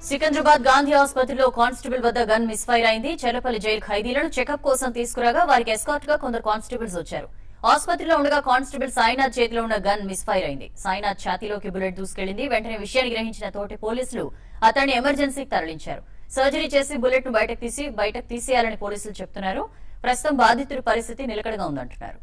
సికింద్రాబాద్ గాంధీ ఆసుపత్రిలో కానిస్టేబుల్ వద్ద gun misfire అయింది. చెర్లపల్లి జైలు ఖైదీలను చెకప్ కోసం తీసుకురాగా వారికి ఎస్కార్ట్ గా కొందరు కానిస్టేబుల్స్ వచ్చారు. ఆసుపత్రిలో ఉండగా కానిస్టేబుల్ సాయినాథ్ చేతిలో ఉన్న గన్ మిస్ఫైర్ అయింది. సాయినాథ్ ఛాతీలోకి బుల్లెట్ దూసుకెళ్లింది. వెంటనే విషయాన్ని గ్రహించిన తోటి పోలీసులు అతన్ని ఎమర్జెన్సీకి తరలించారు. సర్జరీ చేసి బుల్లెట్ ను బయటకు తీసేయాలని పోలీసులు చెబుతున్నారు. ప్రస్తుతం బాధితుడి పరిస్థితి నిలకడగా ఉందంటున్నారు.